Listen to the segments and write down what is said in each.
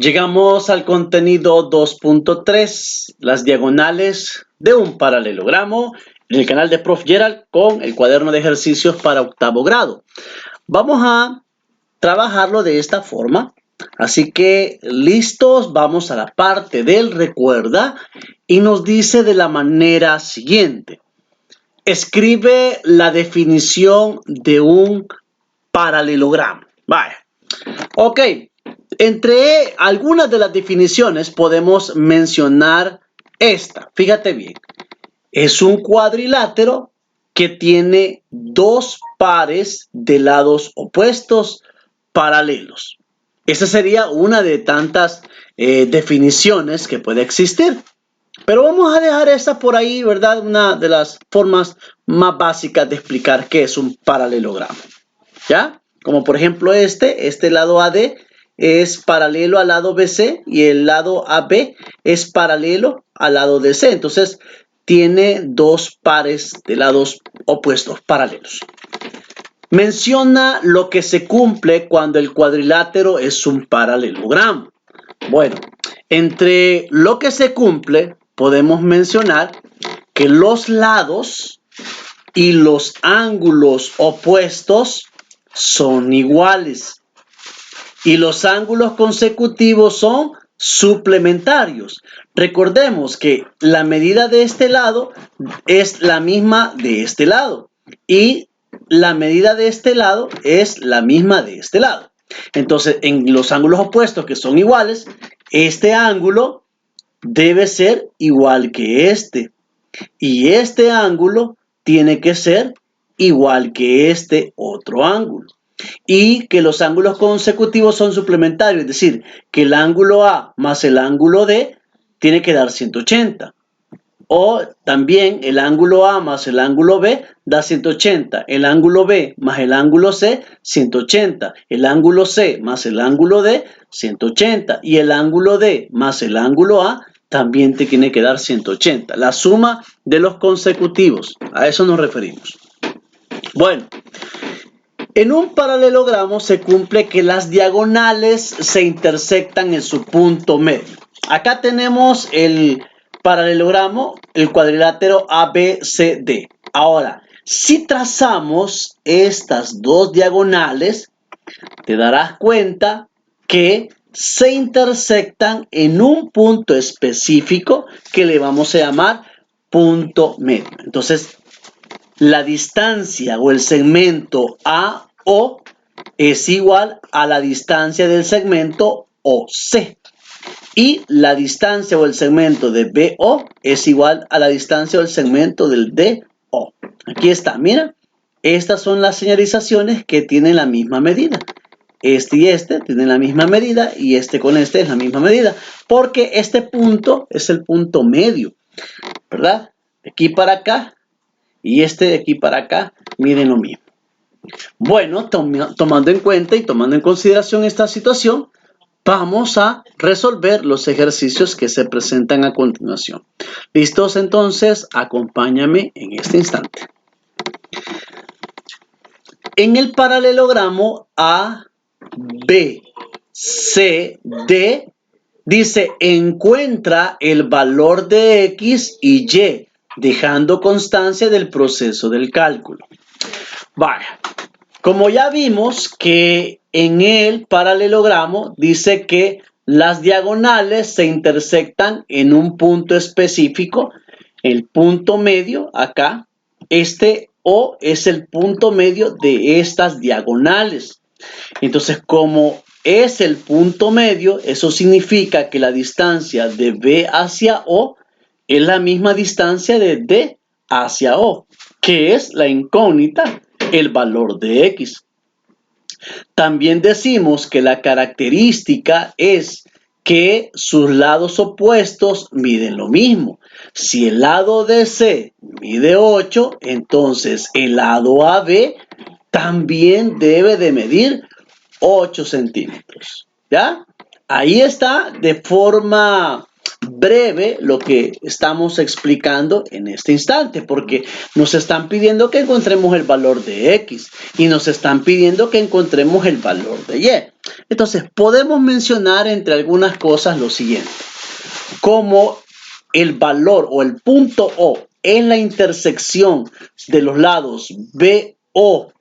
Llegamos al contenido 2.3, las diagonales de un paralelogramo, en el canal de Prof. Gerald con el cuaderno de ejercicios para octavo grado. Vamos a trabajarlo de esta forma. Así que, listos, vamos a la parte del recuerda y nos dice de la manera siguiente. Escribe la definición de un paralelogramo. Vaya. Ok. Entre algunas de las definiciones podemos mencionar esta. Fíjate bien. Es un cuadrilátero que tiene dos pares de lados opuestos paralelos. Esa sería una de tantas definiciones que puede existir. Pero vamos a dejar esta por ahí, ¿verdad? Una de las formas más básicas de explicar qué es un paralelogramo. ¿Ya? Como por ejemplo este lado AD es paralelo al lado BC y el lado AB es paralelo al lado DC. Entonces, tiene dos pares de lados opuestos paralelos. Menciona lo que se cumple cuando el cuadrilátero es un paralelogramo. Bueno, entre lo que se cumple podemos mencionar que los lados y los ángulos opuestos son iguales y los ángulos consecutivos son suplementarios. Recordemos que la medida de este lado es la misma de este lado y la medida de este lado es la misma de este lado. Entonces, en los ángulos opuestos que son iguales, este ángulo debe ser igual que este y este ángulo tiene que ser igual que este otro ángulo. Y que los ángulos consecutivos son suplementarios, es decir, que el ángulo A más el ángulo D tiene que dar 180. O también el ángulo A más el ángulo B da 180. El ángulo B más el ángulo C, 180. El ángulo C más el ángulo D, 180. Y el ángulo D más el ángulo A también te tiene que dar 180. La suma de los consecutivos, a eso nos referimos. Bueno, en un paralelogramo se cumple que las diagonales se intersectan en su punto medio. Acá tenemos el paralelogramo, el cuadrilátero ABCD. Ahora, si trazamos estas dos diagonales, te darás cuenta que se intersectan en un punto específico que le vamos a llamar punto medio. Entonces, la distancia o el segmento AO es igual a la distancia del segmento OC. Y la distancia o el segmento de BO es igual a la distancia o el segmento del DO. Aquí está, mira. Estas son las señalizaciones que tienen la misma medida. Este y este tienen la misma medida y este con este es la misma medida. Porque este punto es el punto medio, ¿verdad? De aquí para acá y este de aquí para acá, miren lo mismo. Bueno, tomando en cuenta y tomando en consideración esta situación, vamos a resolver los ejercicios que se presentan a continuación. ¿Listos? Entonces, acompáñame en este instante. En el paralelogramo A, B, C, D, dice, encuentra el valor de X y Y, dejando constancia del proceso del cálculo. Vaya, como ya vimos que en el paralelogramo dice que las diagonales se intersectan en un punto específico, el punto medio acá, este O es el punto medio de estas diagonales. Entonces, como es el punto medio, eso significa que la distancia de B hacia O es la misma distancia de D hacia O, que es la incógnita, el valor de X. También decimos que la característica es que sus lados opuestos miden lo mismo. Si el lado DC mide 8, entonces el lado AB también debe de medir 8 centímetros. ¿Ya? Ahí está de forma breve lo que estamos explicando en este instante, porque nos están pidiendo que encontremos el valor de X y nos están pidiendo que encontremos el valor de Y. Entonces, podemos mencionar entre algunas cosas lo siguiente. Como el valor o el punto O es la intersección de los lados BO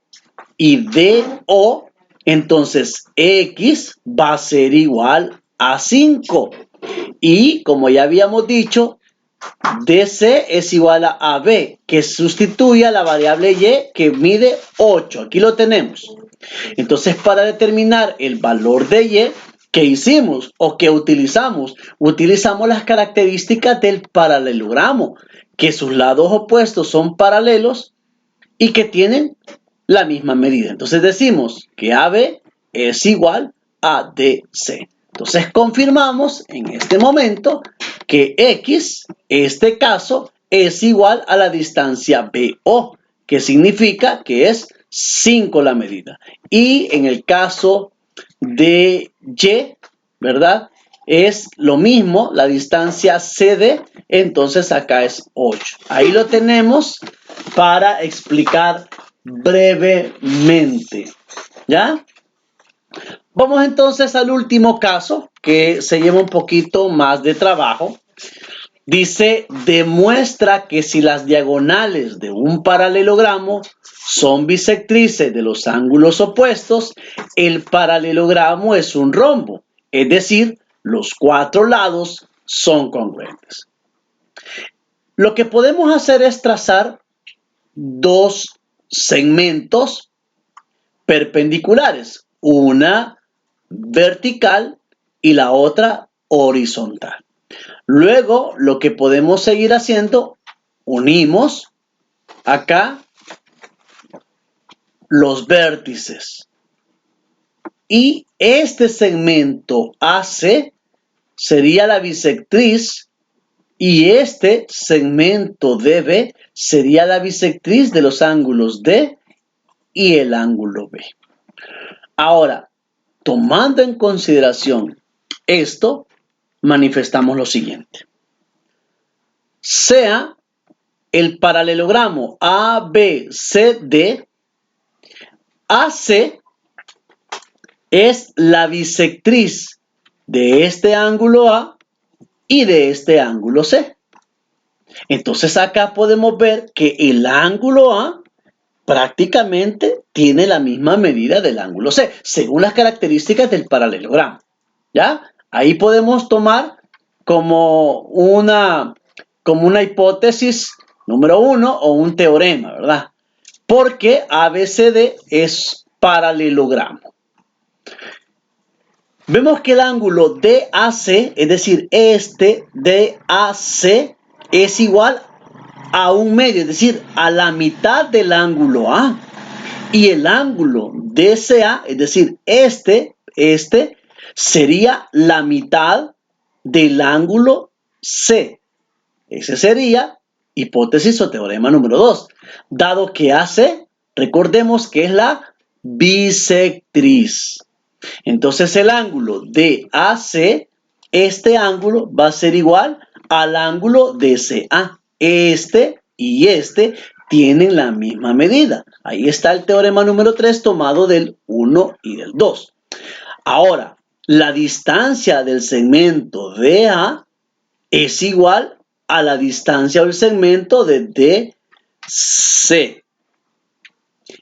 y DO, entonces X va a ser igual a 5. Y como ya habíamos dicho, DC es igual a AB, que sustituye a la variable Y que mide 8. Aquí lo tenemos. Entonces, para determinar el valor de Y, ¿qué hicimos o qué utilizamos? Utilizamos las características del paralelogramo, que sus lados opuestos son paralelos y que tienen la misma medida. Entonces decimos que AB es igual a DC. Entonces confirmamos en este momento que X, este caso, es igual a la distancia BO, que significa que es 5 la medida. Y en el caso de Y, ¿verdad? Es lo mismo, la distancia CD, entonces acá es 8. Ahí lo tenemos para explicar brevemente. ¿Ya? Vamos entonces al último caso, que se lleva un poquito más de trabajo. Dice, demuestra que si las diagonales de un paralelogramo son bisectrices de los ángulos opuestos, el paralelogramo es un rombo, es decir, los 4 lados son congruentes. Lo que podemos hacer es trazar dos segmentos perpendiculares, una vertical y la otra horizontal. Luego, lo que podemos seguir haciendo, unimos acá los vértices. Y este segmento AC sería la bisectriz y este segmento DB sería la bisectriz de los ángulos D y el ángulo B. Ahora, tomando en consideración esto, manifestamos lo siguiente. Sea el paralelogramo ABCD, AC es la bisectriz de este ángulo A y de este ángulo C. Entonces acá podemos ver que el ángulo A prácticamente tiene la misma medida del ángulo C, según las características del paralelogramo. ¿Ya? Ahí podemos tomar como una hipótesis número 1 o un teorema, ¿verdad? Porque ABCD es paralelogramo. Vemos que el ángulo DAC, es decir, este DAC es igual a un medio, es decir, a la mitad del ángulo A. Y el ángulo DCA, es decir, este sería la mitad del ángulo C. Ese sería hipótesis o teorema número 2. Dado que AC, recordemos que es la bisectriz. Entonces el ángulo DAC, este ángulo va a ser igual al ángulo DCA. Este y este tienen la misma medida. Ahí está el teorema número 3 tomado del 1 y del 2. Ahora, la distancia del segmento DA es igual a la distancia del segmento de DC.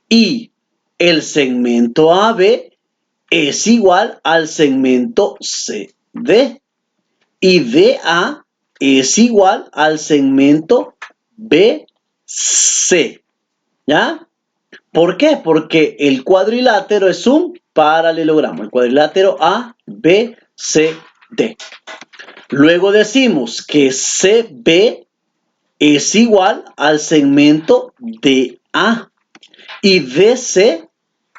Y el segmento AB es igual al segmento CD. Y DA es igual al segmento BC. ¿Ya? ¿Por qué? Porque el cuadrilátero es un paralelogramo. El cuadrilátero ABCD. Luego decimos que CB es igual al segmento DA. Y DC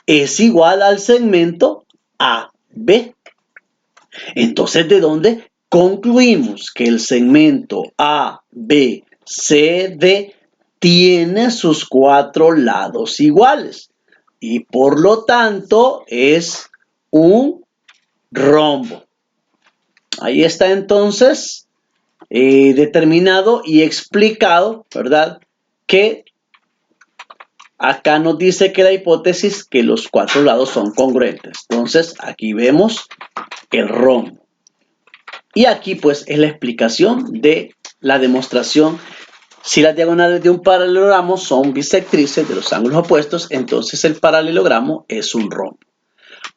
es igual al segmento AB. Entonces, ¿de dónde concluimos que el segmento ABCD tiene sus 4 lados iguales? Y por lo tanto es un rombo. Ahí está entonces determinado y explicado, ¿verdad? Que Acá nos dice que la hipótesis que los cuatro lados son congruentes. Entonces, aquí vemos el rombo. Y aquí pues es la explicación de la demostración. Si las diagonales de un paralelogramo son bisectrices de los ángulos opuestos, entonces el paralelogramo es un rombo.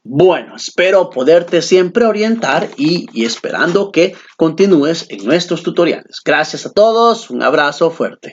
Bueno, espero poderte siempre orientar y esperando que continúes en nuestros tutoriales. Gracias a todos, un abrazo fuerte.